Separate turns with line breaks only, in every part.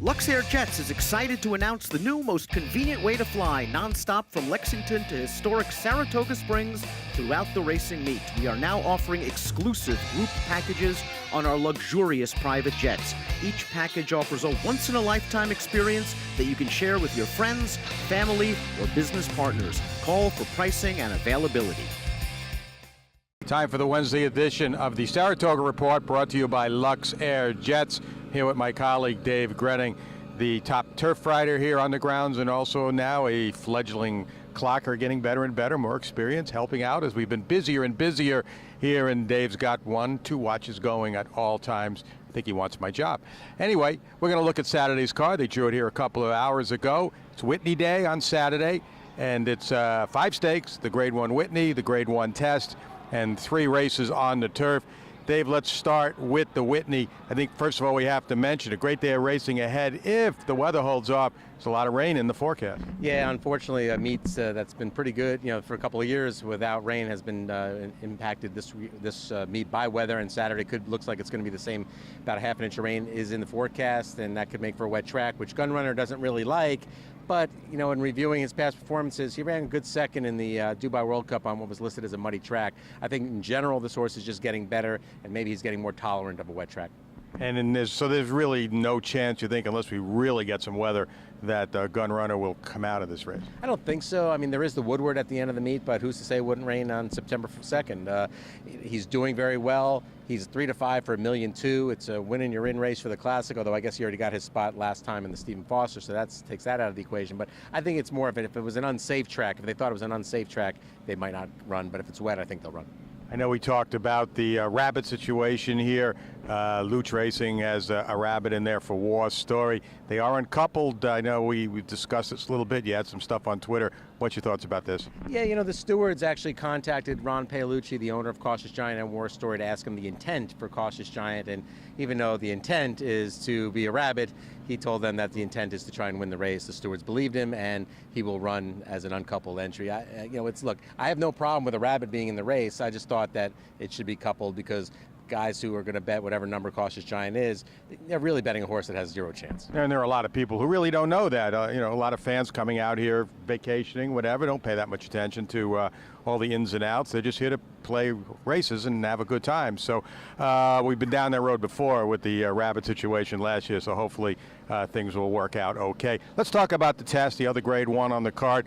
LuxAir Jets is excited to announce the new, most convenient way to fly nonstop from Lexington to historic Saratoga Springs throughout the racing meet. We are now offering exclusive group packages on our luxurious private jets. Each package offers a once-in-a-lifetime experience that you can share with your friends, family, or business partners. Call for pricing and availability.
Time for the Wednesday edition of the Saratoga Report, brought to you by LuxAir Jets. Here with my colleague Dave Grening, the top turf rider here on the grounds, and also now a fledgling clocker, getting better and better, more experience, helping out as we've been busier and busier here. And Dave's got 1-2 watches going at all times. I think he wants my job. Anyway, we're going to look at Saturday's card. They drew it here a couple of hours ago. It's Whitney Day on Saturday, and it's 5 stakes: the Grade 1 Whitney, the Grade 1 Test, and 3 races on the turf. Dave, let's start with the Whitney. I think, first of all, we have to mention a great day of racing ahead if the weather holds off. There's a lot of rain in the forecast.
Yeah, unfortunately, a meet that's been pretty good, for a couple of years without rain has been impacted this meet by weather, and Saturday looks like it's going to be the same. About a half an inch of rain is in the forecast, and that could make for a wet track, which Gun Runner doesn't really like. But, in reviewing his past performances, he ran a good second in the Dubai World Cup on what was listed as a muddy track. I think in general this horse is just getting better, and maybe he's getting more tolerant of a wet track.
And there's really no chance, you think, unless we really get some weather, that Gun Runner will come out of this race?
I don't think so. I mean, there is the Woodward at the end of the meet, but who's to say it wouldn't rain on September 2nd? He's doing very well. He's 3-5 for $1.2 million. It's a win-and-you're-in race for the Classic, although I guess he already got his spot last time in the Stephen Foster, so that takes that out of the equation. But I think it's more of it. If it was an unsafe track, if they thought it was an unsafe track, they might not run. But if it's wet, I think they'll run.
I know we talked about the rabbit situation here. Luch Racing has a rabbit in there for War Story. They are uncoupled. I know we've discussed this a little bit. You had some stuff on Twitter. What's your thoughts about this?
Yeah, the stewards actually contacted Ron Paolucci, the owner of Cautious Giant and War Story, to ask him the intent for Cautious Giant. And even though the intent is to be a rabbit, he told them that the intent is to try and win the race. The stewards believed him, and he will run as an uncoupled entry. Look, I have no problem with a rabbit being in the race. I just thought that it should be coupled because guys who are going to bet whatever number Cautious Giant is, they're really betting a horse that has 0 chance.
And there are a lot of people who really don't know that. A lot of fans coming out here vacationing, whatever, don't pay that much attention to all the ins and outs. They're just here to play races and have a good time. So we've been down that road before with the rabbit situation last year, so hopefully things will work out okay. Let's talk about the Test, the other Grade 1 on the card.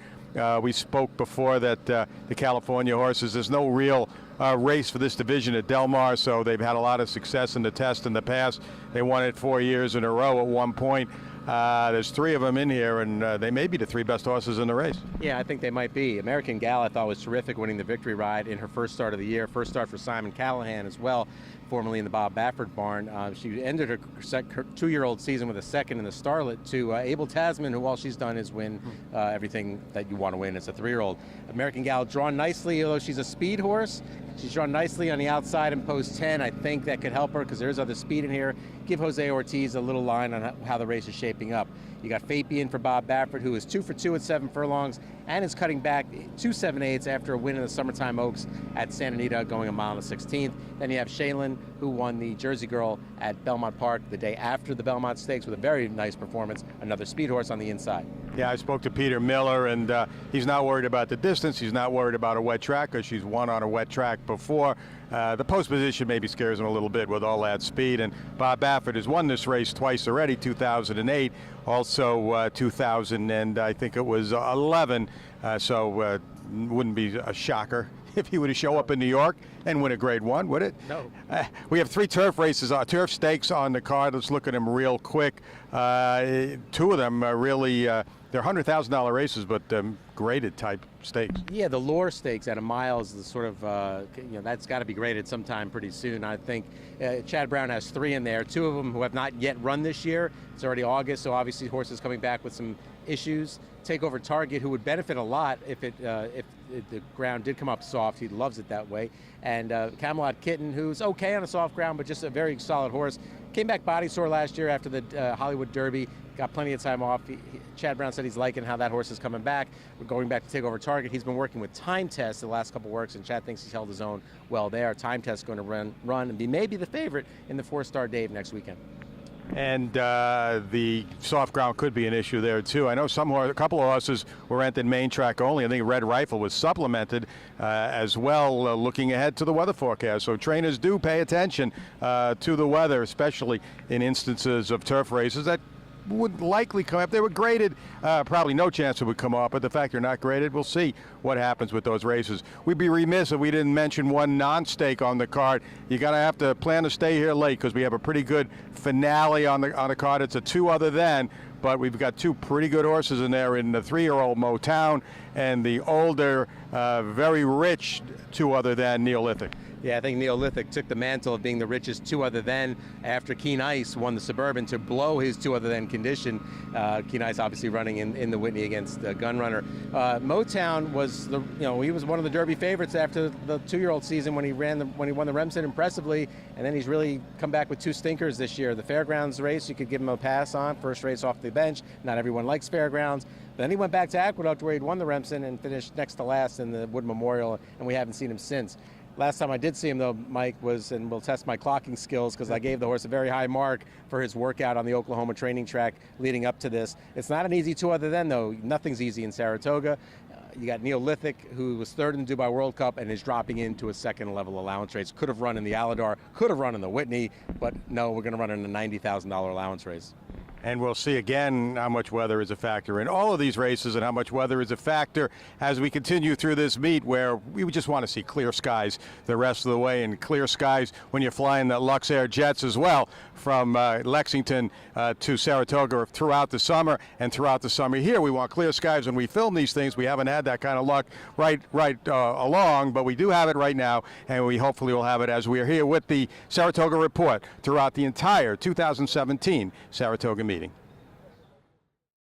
We spoke before that the California horses, there's no real race for this division at Del Mar, so they've had a lot of success in the Test in the past. They won it 4 years in a row at one point. There's 3 of them in here, and they may be the 3 best horses in the race.
Yeah, I think they might be. American Gal, I thought, was terrific, winning the victory ride in her first start of the year. First start for Simon Callahan as well, formerly in the Bob Baffert barn. She ended her 2-year-old season with a second in the Starlet to Abel Tasman, who all she's done is win everything that you want to win as a 3-year-old. American Gal drawn nicely, although she's a speed horse. She's drawn nicely on the outside in post 10. I think that could help her because there's other speed in here. Give Jose Ortiz a little line on how the race is shaping up. You got Fabian for Bob Baffert, who is 2 for 2 at 7 furlongs and is cutting back 2 7/8 after a win in the Summertime Oaks at Santa Anita, going a mile and a 16th. Then you have Shaylin, who won the Jersey Girl at Belmont Park the day after the Belmont Stakes with a very nice performance. Another speed horse on the inside.
Yeah, I spoke to Peter Miller, and he's not worried about the distance. He's not worried about a wet track because she's won on a wet track before. The post position maybe scares him a little bit with all that speed. And Bob Baffert has won this race twice already, 2008, also 2000, and I think it was 11. So wouldn't be a shocker if he were to show up in New York and win a Grade 1, would it?
No.
We have 3 turf races, turf stakes on the card. Let's look at them real quick. 2 of them are really, they're $100,000 races, but graded type stakes.
Yeah, the Lure Stakes at a mile is the sort of, that's got to be graded sometime pretty soon. I think Chad Brown has 3 in there, 2 of them who have not yet run this year. It's already August, so obviously horses coming back with some issues. Takeover Target, who would benefit a lot if the ground did come up soft. He loves it that way. And Camelot Kitten, who's okay on a soft ground, but just a very solid horse. Came back body sore last year after the Hollywood Derby. Got plenty of time off. Chad Brown said he's liking how that horse is coming back. We're going back to Takeover Target. He's been working with Time Test the last couple works, and Chad thinks he's held his own well there. Time Test going to run and be maybe the favorite in the 4-star Dave next weekend.
And the soft ground could be an issue there too. I know a couple of horses were entered main track only. I think Red Rifle was supplemented as well, looking ahead to the weather forecast. So trainers do pay attention to the weather, especially in instances of turf races that would likely come up. They were graded, probably no chance it would come off, but the fact they're not graded, we'll see what happens with those races. We'd be remiss if we didn't mention one non-stake on the card. You're gonna have to plan to stay here late because we have a pretty good finale on the card. It's a 2 other than, but we've got 2 pretty good horses in there, in the 3-year-old Motown and the older, very rich 2 other than Neolithic.
Yeah, I think Neolithic took the mantle of being the richest 2 other than after Keen Ice won the Suburban to blow his 2 other than condition. Keen Ice obviously running in the Whitney against Gunrunner. Motown was he was one of the Derby favorites after the 2-year-old season when he won the Remsen impressively, and then he's really come back with 2 stinkers this year. The Fairgrounds race you could give him a pass on, first race off the bench. Not everyone likes Fairgrounds. But then he went back to Aqueduct where he'd won the Remsen and finished next to last in the Wood Memorial, and we haven't seen him since. Last time I did see him, though, Mike, was, and we'll test my clocking skills because I gave the horse a very high mark for his workout on the Oklahoma training track leading up to this. It's not an easy 2 other than, though. Nothing's easy in Saratoga. You got Neolithic, who was 3rd in the Dubai World Cup and is dropping into a 2nd level allowance race. Could have run in the Aladar, could have run in the Whitney, but no, we're going to run in a $90,000 allowance race.
And we'll see again how much weather is a factor in all of these races and how much weather is a factor as we continue through this meet, where we just want to see clear skies the rest of the way, and clear skies when you're flying the LuxAir jets as well from Lexington to Saratoga throughout the summer. And throughout the summer here, we want clear skies when we film these things. We haven't had that kind of luck right along, but we do have it right now, and we hopefully will have it as we are here with the Saratoga report throughout the entire 2017 Saratoga meeting.